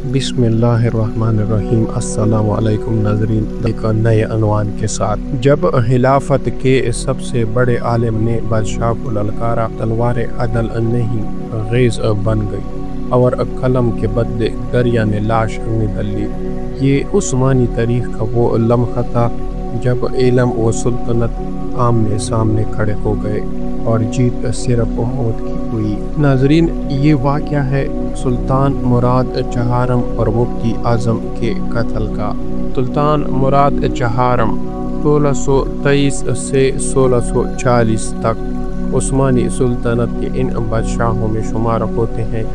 बिस्मिल्लाहिर्रहमानिर्रहीम। अस्सलाम वालेकुम नाज़रीन, एक नए عنوان के साथ। जब खिलाफत के सबसे बड़े आलिम ने बादशाह को ललकारा, तलवार अदल नहीं गैज़ बन गई और कलम के बदले दरिया ने लाश निगल ली। ये उस्मानी तारीख का वो लम्हा था जब इल्म व सुल्तनत आमने सामने खड़े हो गए और जीत सिर्फ मौत की हुई। नाजरीन, ये वाक़या है सुल्तान मुराद चहारम और मुफ्ती आज़म के कत्ल का। सुल्तान मुराद चहारम 1623 से 1640 तक उस्मानी सुल्तनत के इन बादशाहों में शुमार होते हैं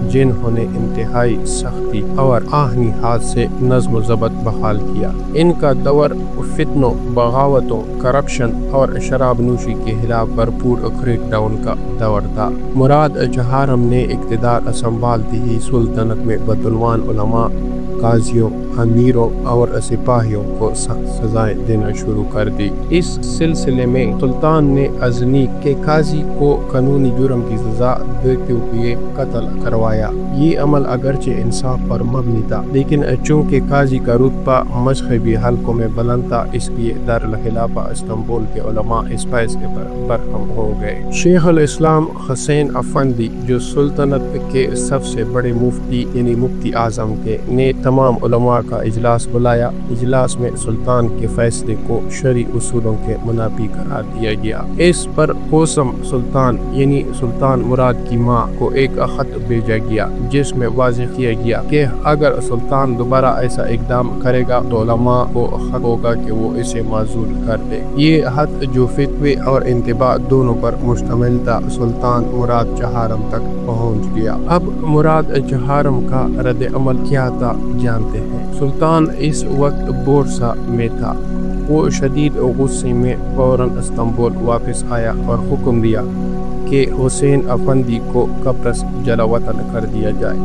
जिन्होंने इंतहाई सख्ती और आहनी हाथ से नज़्म ज़ब्त बहाल किया। इनका दौर फितनों, बगावतों, करप्शन और शराब नोशी के खिलाफ भरपूर क्रैकडाउन का दौर था। मुराद चहारम ने इक़्तिदार संभालती ही सुल्तनत में बदुलवान उलमा, काजियों, अमीरों और सिपाहियों को सख्त सजाएं देना शुरू कर दी। इस सिलसिले में सुल्तान ने अजनी के काजी को कानूनी जुर्म की सजा देते हुए कत्ल करवाया। ये अमल अगरचे इंसाफ पर मबनी था, लेकिन चूंकि काजी का रुतबा मजहबी हलकों में बुलंद था, इसलिए दारुल खिलाफा इस्तांबुल के उलमा इस फैसले पर बरहम हो गए। शेख अल इस्लाम हुसैन अफंदी, जो सुल्तनत के सबसे बड़े मुफ्ती यानी मुफ्ती आज़म के, ने तमाम उलमा का इजलास बुलाया। इजलास में सुल्तान के फैसले को शरई उसूलों के मुनाफी करार दिया गया। इस पर कोसम सुल्तान यानी सुल्तान मुराद की माँ को एक खत भेजा गया जिसमें वाज़ेह किया गया कि अगर सुल्तान दोबारा ऐसा इकदाम करेगा तो उलमा को हक होगा कि वो इसे माजूल कर दे। ये खत, जो फितवे और इंतबा दोनों पर मुश्तमिल था, सुल्तान मुराद चहारम तक पहुँच गया। अब मुराद चहारम का रद्द अमल क्या था जानते हैं। सुल्तान इस वक्त बोरसा में था। वो शदीद गुस्से में फौरन इस्तांबुल वापस आया और हुक्म दिया कि हुसैन अफंदी को कब्रस जलावतन कर दिया जाए।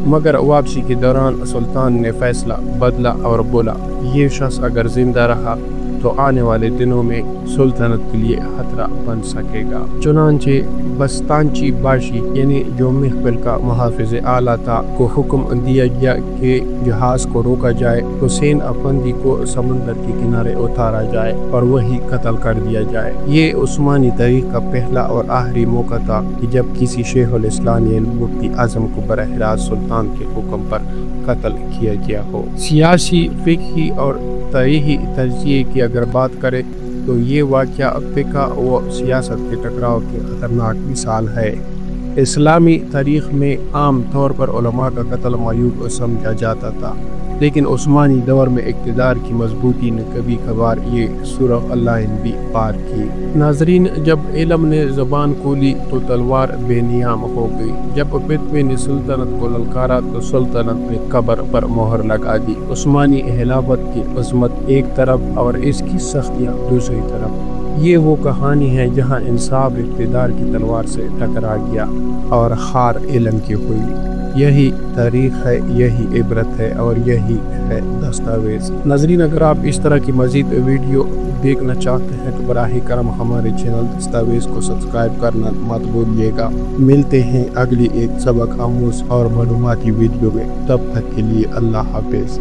मगर वापसी के दौरान सुल्तान ने फैसला बदला और बोला, ये शख्स अगर जिंदा रहा तो आने वाले दिनों में सुल्तनत के लिए खतरा बन सकेगा। चुनांचे बस्तानची बाशी यानी जो महफिल का मुहाफिज आला था को हुक्म दिया गया कि जहाज को रोका जाए, हुसैन अफंदी को समंदर के किनारे उतारा जाए और वही कत्ल कर दिया जाए। ये उस्मानी तारीख का पहला और आखिरी मौका था कि जब किसी शेख उल इस्लाम यानी मुफ्ती आज़म को बरह रास्त सुल्तान के हुक्म पर कत्ल किया गया हो। सियासी, फिक़ही और तारीख़ी तरजीह की अगर बात करें तो ये वाक़या फ़िक़ह व सियासत के टकराव की ख़तरनाक मिसाल है। इस्लामी तारीख़ में आम तौर पर उलमा का कत्ल मायूब समझा जाता था, लेकिन उस्मानी दौर में इक़्तिदार की मजबूती ने कभी कभार ये सुरख लाइन भी पार की। नाजरीन, जब इल्म ने ज़बान खोली तो तलवार बेनियाम हो गई। जब फितवे ने सुल्तनत को ललकारा तो सुल्तनत ने कब्र पर मोहर लगा दी। उस्मानी खिलाफत की अज़मत एक तरफ और इसकी सख्तियाँ दूसरी तरफ। ये वो कहानी है जहाँ इंसाफ इक़्तिदार की तलवार से टकरा गया और हार इल्म की हुई। यही तारीख है, यही इबरत है और यही है दस्तावेज़। नाज़रीन, अगर आप इस तरह की मज़ीद वीडियो देखना चाहते हैं तो बराह करम हमारे चैनल दस्तावेज़ को सब्सक्राइब करना मत भूलिएगा। मिलते हैं अगली एक सबक आमूज़ और मालूमाती वीडियो में। तब तक के लिए अल्लाह हाफ़िज़।